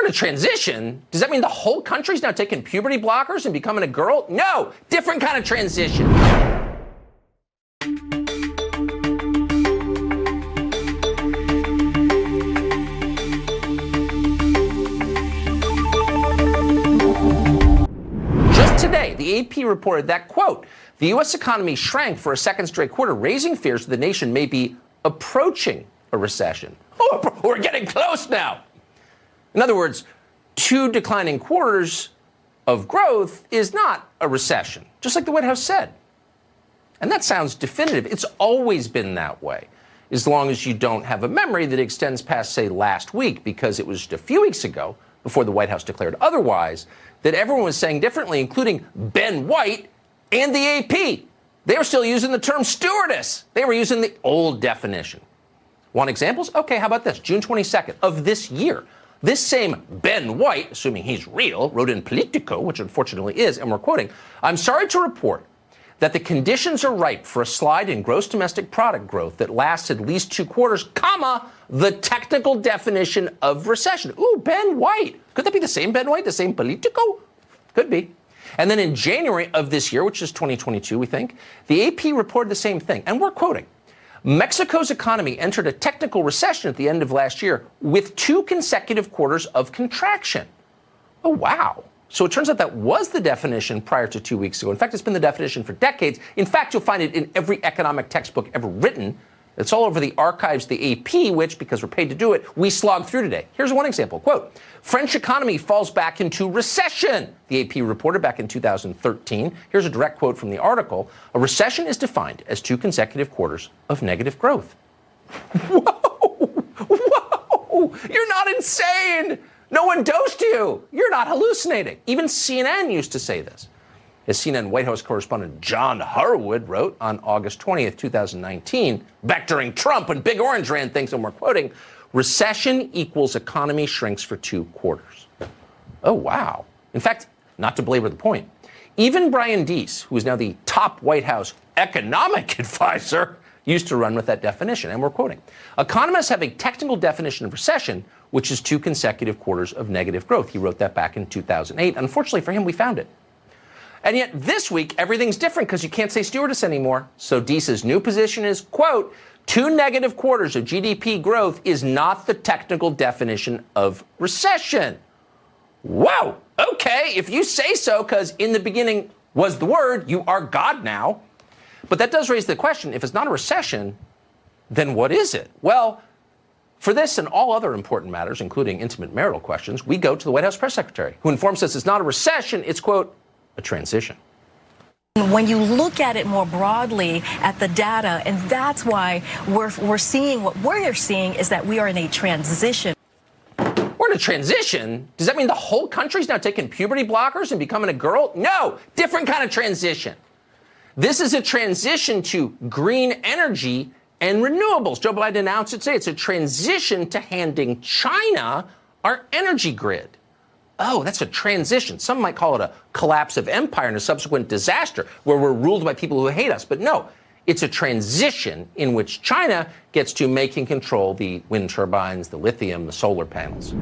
in a transition? Does that mean the whole country's now taking puberty blockers and becoming a girl? No, different kind of transition. Just today, the AP reported that, quote, the U.S. economy shrank for a second straight quarter, raising fears that the nation may be approaching a recession. Oh, we're getting close now. In other words, 2 declining quarters of growth is not a recession, just like the White House said. And that sounds definitive. It's always been that way, as long as you don't have a memory that extends past, say, last week, because it was just a few weeks ago, before the White House declared otherwise, that everyone was saying differently, including Ben White and the AP. They were still using the term stewardess. They were using the old definition. Want examples? Okay, how about this? June 22nd of this year. This same Ben White, assuming he's real, wrote in Politico, which unfortunately is, and we're quoting, I'm sorry to report that the conditions are ripe for a slide in gross domestic product growth that lasts at least 2 quarters, comma, the technical definition of recession. Ooh, Ben White. Could that be the same Ben White, the same Politico? Could be. And then in January of this year, which is 2022, we think, the AP reported the same thing. And we're quoting, Mexico's economy entered a technical recession at the end of last year with 2 consecutive quarters of contraction. Oh, wow. So it turns out that was the definition prior to 2 weeks ago. In fact, it's been the definition for decades. In fact, you'll find it in every economic textbook ever written. It's all over the archives of the AP, which, because we're paid to do it, we slog through today. Here's one example. Quote, French economy falls back into recession, the AP reported back in 2013. Here's a direct quote from the article. A recession is defined as 2 consecutive quarters of negative growth. Whoa! Whoa! You're not insane! No one dosed you! You're not hallucinating. Even CNN used to say this. As CNN White House correspondent John Harwood wrote on August 20th, 2019, back during Trump when Big Orange ran things, and we're quoting, recession equals economy shrinks for 2 quarters. Oh, wow. In fact, not to belabor the point, even Brian Deese, who is now the top White House economic advisor, used to run with that definition, and we're quoting, economists have a technical definition of recession, which is 2 consecutive quarters of negative growth. He wrote that back in 2008. Unfortunately for him, we found it. And yet this week, everything's different because you can't say stewardess anymore. So Deese's new position is, quote, 2 negative quarters of GDP growth is not the technical definition of recession. Whoa, okay, if you say so, because in the beginning was the word, you are God now. But that does raise the question, if it's not a recession, then what is it? Well, for this and all other important matters, including intimate marital questions, we go to the White House press secretary, who informs us it's not a recession, it's, quote, a transition. When you look at it more broadly at the data, and that's why we're seeing what we're seeing is that we are in a transition. We're in a transition? Does that mean the whole country's now taking puberty blockers and becoming a girl? No, different kind of transition. This is a transition to green energy and renewables. Joe Biden announced it today. It's a transition to handing China our energy grid. Oh, that's a transition. Some might call it a collapse of empire and a subsequent disaster where we're ruled by people who hate us. But no, it's a transition in which China gets to make and control the wind turbines, the lithium, the solar panels.